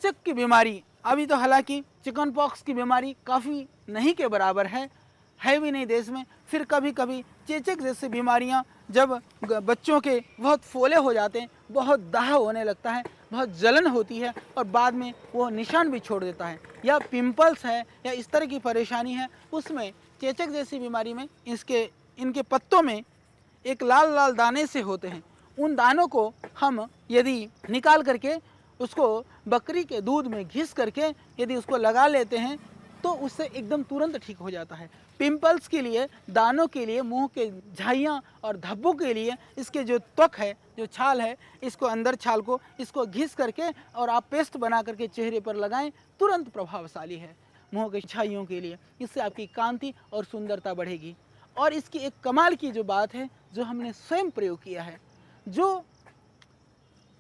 चेचक की बीमारी अभी तो हालांकि चिकन पॉक्स की बीमारी काफ़ी नहीं के बराबर है भी नहीं देश में। फिर कभी कभी चेचक जैसी बीमारियां जब बच्चों के बहुत फोले हो जाते हैं, बहुत दाह होने लगता है, बहुत जलन होती है और बाद में वो निशान भी छोड़ देता है, या पिंपल्स है या इस तरह की परेशानी है, उसमें चेचक जैसी बीमारी में इनके पत्तों में एक लाल लाल दाने से होते हैं। उन दानों को हम यदि निकाल करके उसको बकरी के दूध में घिस करके यदि उसको लगा लेते हैं तो उससे एकदम तुरंत ठीक हो जाता है। पिंपल्स के लिए, दानों के लिए, मुंह के झाइयाँ और धब्बों के लिए इसके जो त्वक है, जो छाल है, इसको अंदर छाल को इसको घिस करके और आप पेस्ट बना करके चेहरे पर लगाएं, तुरंत प्रभावशाली है मुंह के झाइयों के लिए। इससे आपकी कांति और सुंदरता बढ़ेगी। और इसकी एक कमाल की जो बात है, जो हमने स्वयं प्रयोग किया है, जो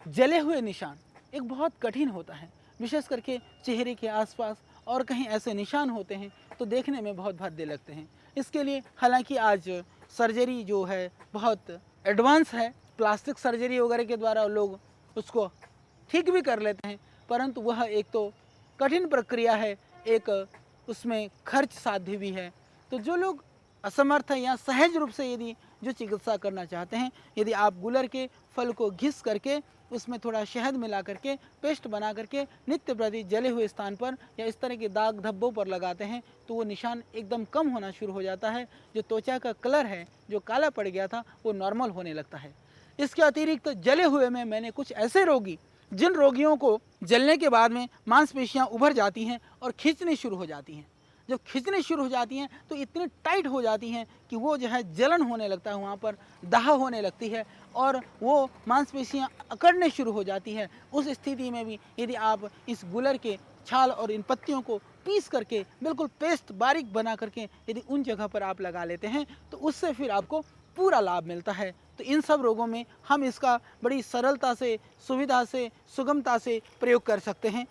जले हुए निशान एक बहुत कठिन होता है, विशेष करके चेहरे के आसपास और कहीं ऐसे निशान होते हैं तो देखने में बहुत भद्दे लगते हैं। इसके लिए हालांकि आज सर्जरी जो है बहुत एडवांस है, प्लास्टिक सर्जरी वगैरह के द्वारा लोग उसको ठीक भी कर लेते हैं, परंतु वह एक तो कठिन प्रक्रिया है, एक उसमें खर्च साध्य भी है। तो जो लोग असमर्थ हैं या सहज रूप से यदि जो चिकित्सा करना चाहते हैं, यदि आप गुलर के फल को घिस करके उसमें थोड़ा शहद मिला करके पेस्ट बना करके नित्य प्रति जले हुए स्थान पर या इस तरह के दाग धब्बों पर लगाते हैं तो वो निशान एकदम कम होना शुरू हो जाता है। जो त्वचा का कलर है, जो काला पड़ गया था, वो नॉर्मल होने लगता है। इसके अतिरिक्त तो जले हुए में मैंने कुछ ऐसे रोगी, जिन रोगियों को जलने के बाद में मांसपेशियां उभर जाती हैं और खींचनी शुरू हो जाती हैं, जब खींचनी शुरू हो जाती हैं तो इतनी टाइट हो जाती हैं कि वो जो है जलन होने लगता है, वहाँ पर दाह होने लगती है और वो मांसपेशियाँ अकड़ने शुरू हो जाती है। उस स्थिति में भी यदि आप इस गुलर के छाल और इन पत्तियों को पीस करके बिल्कुल पेस्ट बारीक बना करके यदि उन जगह पर आप लगा लेते हैं तो उससे फिर आपको पूरा लाभ मिलता है। तो इन सब रोगों में हम इसका बड़ी सरलता से, सुविधा से, सुगमता से प्रयोग कर सकते हैं।